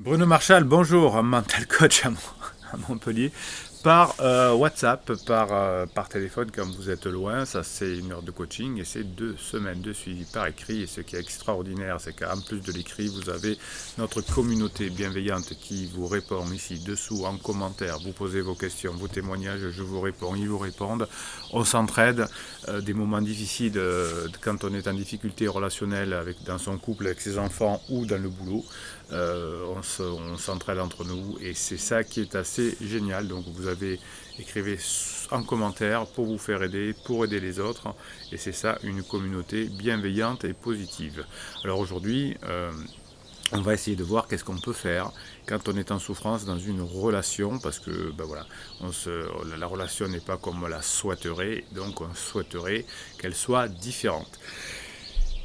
Bruno Marchal, bonjour, mental coach à Montpellier, par WhatsApp, par téléphone quand vous êtes loin. Ça, c'est une heure de coaching et c'est 2 semaines de suivi par écrit. Et ce qui est extraordinaire, c'est qu'en plus de l'écrit, vous avez notre communauté bienveillante qui vous répond ici dessous en commentaire. Vous posez vos questions, vos témoignages, je vous réponds, ils vous répondent. On s'entraide. Des moments difficiles quand on est en difficulté relationnelle dans son couple, avec ses enfants ou dans le boulot. On s'entraide entre nous et c'est ça qui est assez génial. Donc vous écrivez en commentaire pour vous faire aider, pour aider les autres, et c'est ça une communauté bienveillante et positive. Alors aujourd'hui, on va essayer de voir qu'est-ce qu'on peut faire quand on est en souffrance dans une relation, parce que voilà, la relation n'est pas comme on la souhaiterait, donc on souhaiterait qu'elle soit différente.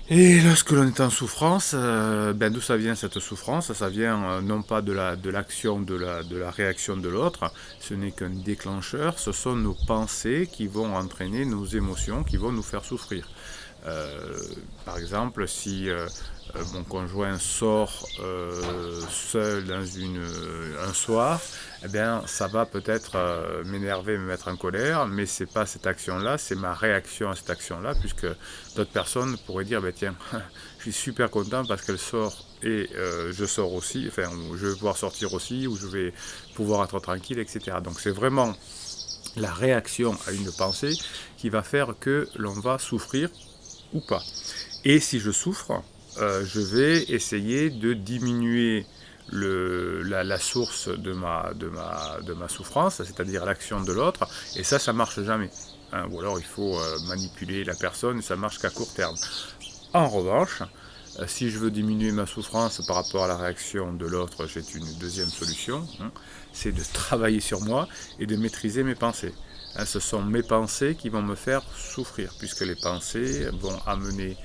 Et lorsque l'on est en souffrance, d'où ça vient cette souffrance? Ça vient non pas de l'action, de la réaction de l'autre, ce n'est qu'un déclencheur, ce sont nos pensées qui vont entraîner nos émotions, qui vont nous faire souffrir. Par exemple, si mon conjoint sort seul un soir, eh bien, ça va peut-être m'énerver, me mettre en colère, mais c'est pas cette action-là, c'est ma réaction à cette action-là, puisque d'autres personnes pourraient dire, tiens, je suis super content parce qu'elle sort et je sors aussi, enfin, je vais pouvoir sortir aussi, ou je vais pouvoir être tranquille, etc. Donc c'est vraiment la réaction à une pensée qui va faire que l'on va souffrir ou pas. Et si je souffre, je vais essayer de diminuer la source de ma souffrance, c'est-à-dire l'action de l'autre, et ça marche jamais. Ou alors il faut manipuler la personne, ça marche qu'à court terme. En revanche, si je veux diminuer ma souffrance par rapport à la réaction de l'autre, j'ai une deuxième solution, c'est de travailler sur moi et de maîtriser mes pensées. Ce sont mes pensées qui vont me faire souffrir, puisque les pensées vont amener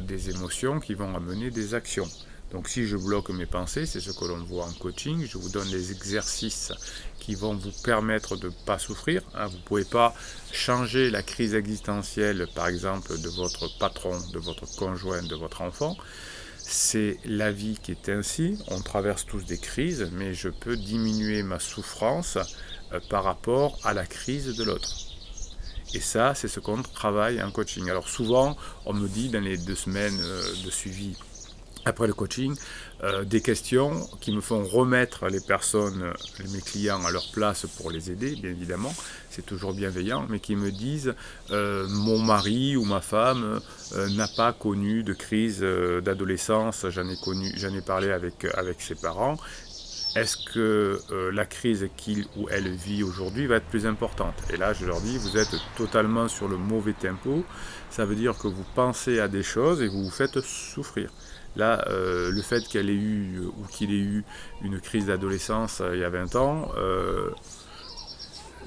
des émotions qui vont amener des actions. Donc si je bloque mes pensées, c'est ce que l'on voit en coaching, je vous donne les exercices qui vont vous permettre de ne pas souffrir. Vous ne pouvez pas changer la crise existentielle, par exemple, de votre patron, de votre conjoint, de votre enfant. C'est la vie qui est ainsi, on traverse tous des crises, mais je peux diminuer ma souffrance par rapport à la crise de l'autre. Et ça, c'est ce qu'on travaille en coaching. Alors souvent, on me dit dans les 2 semaines de suivi après le coaching, des questions qui me font remettre les personnes, mes clients à leur place pour les aider, bien évidemment, c'est toujours bienveillant, mais qui me disent mon mari ou ma femme n'a pas connu de crise d'adolescence, j'en ai parlé avec ses parents. Est-ce que la crise qu'il ou elle vit aujourd'hui va être plus importante? Et là, je leur dis, vous êtes totalement sur le mauvais tempo. Ça veut dire que vous pensez à des choses et vous vous faites souffrir. Là, le fait qu'elle ait eu ou qu'il ait eu une crise d'adolescence il y a 20 ans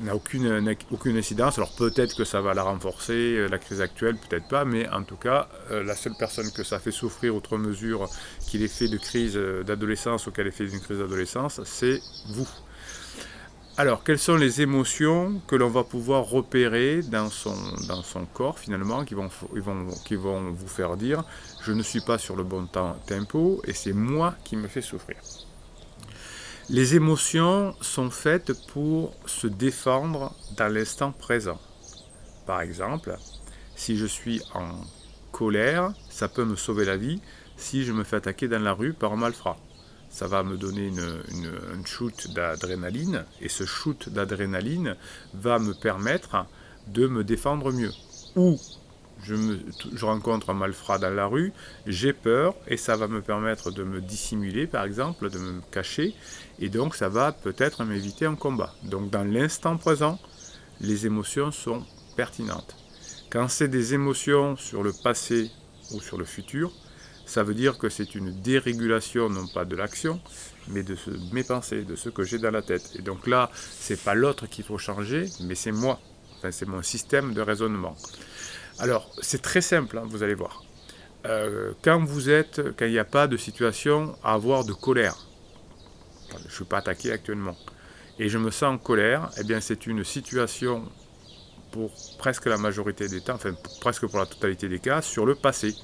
n'a aucune incidence. Alors peut-être que ça va la renforcer, la crise actuelle, peut-être pas, mais en tout cas, la seule personne que ça fait souffrir outre mesure qu'il ait fait de crise d'adolescence ou qu'elle ait fait d'une crise d'adolescence, c'est vous. Alors, quelles sont les émotions que l'on va pouvoir repérer dans son corps, finalement, qui vont vous faire dire « je ne suis pas sur le bon tempo et c'est moi qui me fais souffrir ». Les émotions sont faites pour se défendre dans l'instant présent. Par exemple, si je suis en colère, ça peut me sauver la vie si je me fais attaquer dans la rue par un malfrat. Ça va me donner une shoot d'adrénaline, et ce shoot d'adrénaline va me permettre de me défendre mieux. Ou je rencontre un malfrat dans la rue, j'ai peur, et ça va me permettre de me dissimuler, par exemple, de me cacher, et donc ça va peut-être m'éviter un combat. Donc dans l'instant présent, les émotions sont pertinentes. Quand c'est des émotions sur le passé ou sur le futur, ça veut dire que c'est une dérégulation, non pas de l'action, mais de mes pensées, de ce que j'ai dans la tête. Et donc là, c'est pas l'autre qu'il faut changer, mais c'est moi. Enfin, c'est mon système de raisonnement. Alors, c'est très simple, vous allez voir. Quand il n'y a pas de situation à avoir de colère, je ne suis pas attaqué actuellement, et je me sens en colère, eh bien c'est une situation pour presque la majorité des temps, enfin presque pour la totalité des cas, sur le passé.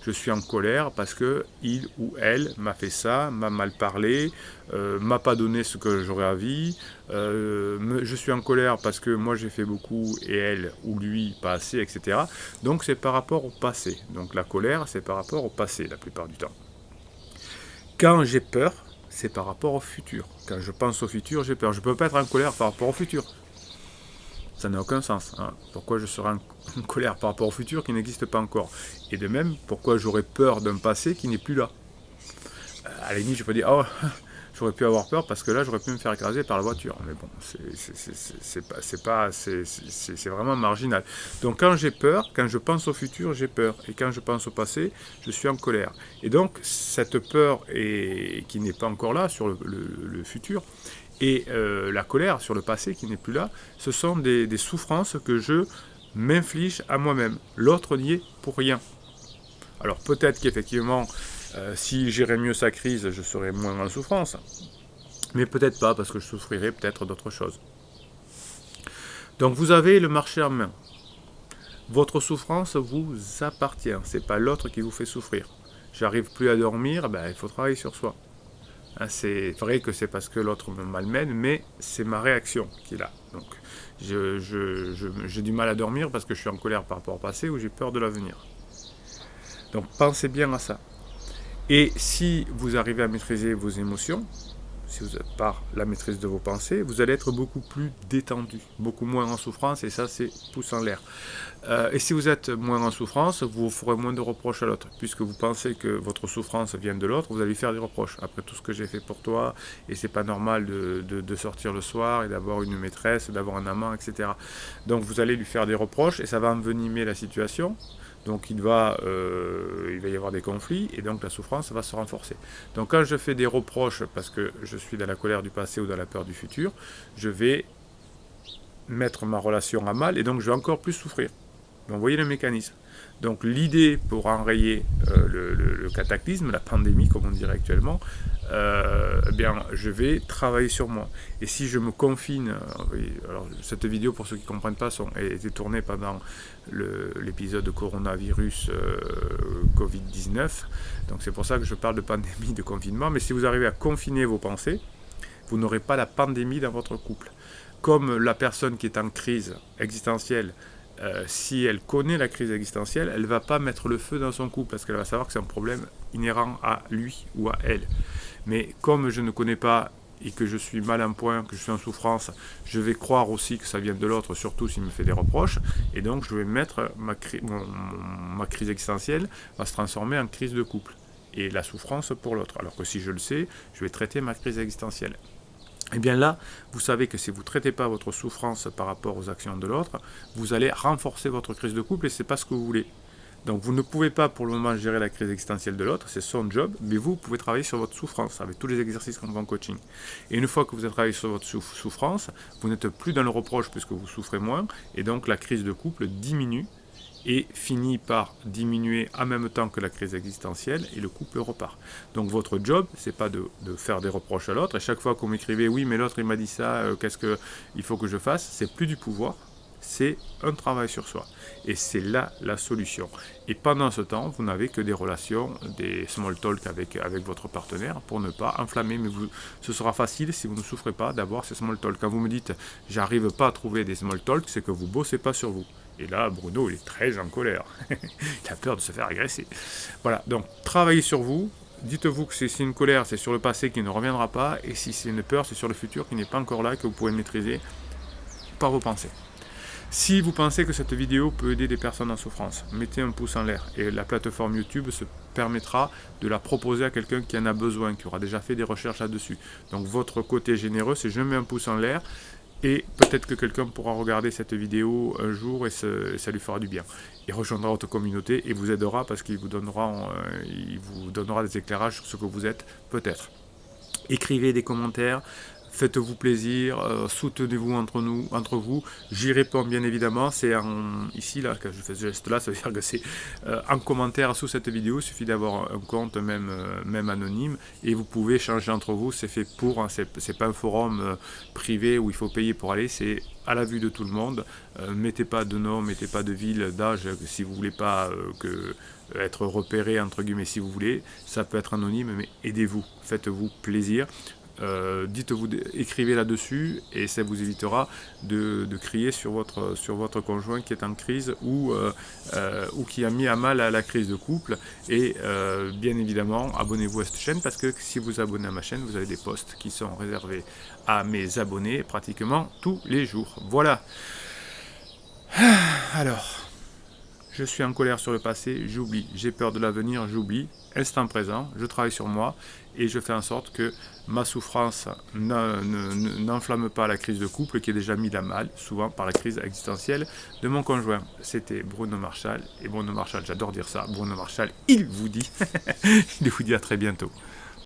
Je suis en colère parce que il ou elle m'a fait ça, m'a mal parlé, m'a pas donné ce que j'aurais envie. Je suis en colère parce que moi j'ai fait beaucoup et elle ou lui pas assez, etc. Donc c'est par rapport au passé. Donc la colère, c'est par rapport au passé la plupart du temps. Quand j'ai peur, c'est par rapport au futur. Quand je pense au futur, j'ai peur. Je ne peux pas être en colère par rapport au futur. Ça n'a aucun sens. Hein. Pourquoi je serais en colère par rapport au futur qui n'existe pas encore? Et de même, pourquoi j'aurais peur d'un passé qui n'est plus là? À la limite, je peux dire, oh, j'aurais pu avoir peur parce que là, j'aurais pu me faire écraser par la voiture. Mais bon, c'est vraiment marginal. Donc, quand j'ai peur, quand je pense au futur, j'ai peur. Et quand je pense au passé, je suis en colère. Et donc, cette peur qui n'est pas encore là sur le futur, et la colère sur le passé qui n'est plus là, ce sont des souffrances que je m'inflige à moi-même. L'autre n'y est pour rien. Alors peut-être qu'effectivement, si gérais mieux sa crise, je serais moins en souffrance. Mais peut-être pas, parce que je souffrirais peut-être d'autres choses. Donc vous avez le marché en main. Votre souffrance vous appartient. C'est pas l'autre qui vous fait souffrir. J'arrive plus à dormir, il faut travailler sur soi. C'est vrai que c'est parce que l'autre me malmène, mais c'est ma réaction qui est là. Donc, j'ai du mal à dormir parce que je suis en colère par rapport au passé ou j'ai peur de l'avenir. Donc, pensez bien à ça. Et si vous arrivez à maîtriser vos émotions, si vous êtes par la maîtrise de vos pensées, vous allez être beaucoup plus détendu, beaucoup moins en souffrance, et ça, c'est pouce en l'air. Et si vous êtes moins en souffrance, vous ferez moins de reproches à l'autre, puisque vous pensez que votre souffrance vient de l'autre, vous allez lui faire des reproches. Après tout ce que j'ai fait pour toi, et c'est pas normal de sortir le soir, et d'avoir une maîtresse, d'avoir un amant, etc. Donc vous allez lui faire des reproches, et ça va envenimer la situation. Donc il va y avoir des conflits et donc la souffrance va se renforcer. Donc quand je fais des reproches parce que je suis dans la colère du passé ou dans la peur du futur, je vais mettre ma relation à mal et donc je vais encore plus souffrir. Donc vous voyez le mécanisme. Donc l'idée pour enrayer le cataclysme, la pandémie comme on dirait actuellement, je vais travailler sur moi. Et si je me confine, alors cette vidéo pour ceux qui ne comprennent pas a été tournée pendant l'épisode de coronavirus Covid-19, donc c'est pour ça que je parle de pandémie, de confinement, mais si vous arrivez à confiner vos pensées, vous n'aurez pas la pandémie dans votre couple. Comme la personne qui est en crise existentielle, si elle connaît la crise existentielle, elle ne va pas mettre le feu dans son couple parce qu'elle va savoir que c'est un problème inhérent à lui ou à elle. Mais comme je ne connais pas et que je suis mal en point, que je suis en souffrance, je vais croire aussi que ça vient de l'autre, surtout s'il me fait des reproches, et donc je vais mettre ma crise existentielle va se transformer en crise de couple, et la souffrance pour l'autre. Alors que si je le sais, je vais traiter ma crise existentielle. Et bien là, vous savez que si vous ne traitez pas votre souffrance par rapport aux actions de l'autre, vous allez renforcer votre crise de couple et ce n'est pas ce que vous voulez. Donc vous ne pouvez pas pour le moment gérer la crise existentielle de l'autre, c'est son job, mais vous pouvez travailler sur votre souffrance avec tous les exercices qu'on voit en coaching. Et une fois que vous avez travaillé sur votre souffrance, vous n'êtes plus dans le reproche puisque vous souffrez moins, et donc la crise de couple diminue et finit par diminuer en même temps que la crise existentielle et le couple repart. Donc votre job, c'est pas de faire des reproches à l'autre, et chaque fois qu'on m'écrivait oui mais l'autre il m'a dit ça, qu'est-ce qu'il faut que je fasse, c'est plus du pouvoir, c'est un travail sur soi. Et c'est là la solution. Et pendant ce temps, vous n'avez que des relations, des small talk avec votre partenaire pour ne pas enflammer. Mais ce sera facile si vous ne souffrez pas d'avoir ces small talk. Quand vous me dites j'arrive pas à trouver des small talk, c'est que vous bossez pas sur vous. Et là, Bruno, il est très en colère. Il a peur de se faire agresser. Voilà, donc travaillez sur vous. Dites-vous que si c'est une colère, c'est sur le passé qui ne reviendra pas. Et si c'est une peur, c'est sur le futur qui n'est pas encore là, que vous pouvez maîtriser par vos pensées. Si vous pensez que cette vidéo peut aider des personnes en souffrance, mettez un pouce en l'air et la plateforme YouTube se permettra de la proposer à quelqu'un qui en a besoin, qui aura déjà fait des recherches là-dessus. Donc votre côté généreux, c'est je mets un pouce en l'air et peut-être que quelqu'un pourra regarder cette vidéo un jour et ça lui fera du bien. Il rejoindra votre communauté et vous aidera parce qu'il vous donnera des éclairages sur ce que vous êtes peut-être. Écrivez des commentaires. faites-vous plaisir, soutenez-vous entre vous. J'y réponds bien évidemment, c'est ici, là, quand je fais ce geste-là, ça veut dire que c'est en commentaire sous cette vidéo, il suffit d'avoir un compte, même anonyme, et vous pouvez échanger entre vous, c'est fait pour, hein, c'est pas un forum privé où il faut payer pour aller, c'est à la vue de tout le monde. Mettez pas de nom, mettez pas de ville, d'âge, si vous voulez pas être repéré, entre guillemets, si vous voulez, ça peut être anonyme, mais aidez-vous, faites-vous plaisir. Dites-vous, écrivez là-dessus et ça vous évitera de crier sur votre conjoint qui est en crise ou qui a mis à mal la crise de couple. Et bien évidemment, abonnez-vous à cette chaîne parce que si vous abonnez à ma chaîne, vous avez des posts qui sont réservés à mes abonnés pratiquement tous les jours. Voilà. Alors, je suis en colère sur le passé, j'oublie. J'ai peur de l'avenir, j'oublie. Instant présent, je travaille sur moi et je fais en sorte que ma souffrance n'enflamme pas la crise de couple qui est déjà mise à mal, souvent par la crise existentielle de mon conjoint. C'était Bruno Marchal. Et Bruno Marchal, j'adore dire ça, Bruno Marchal, il vous dit à très bientôt.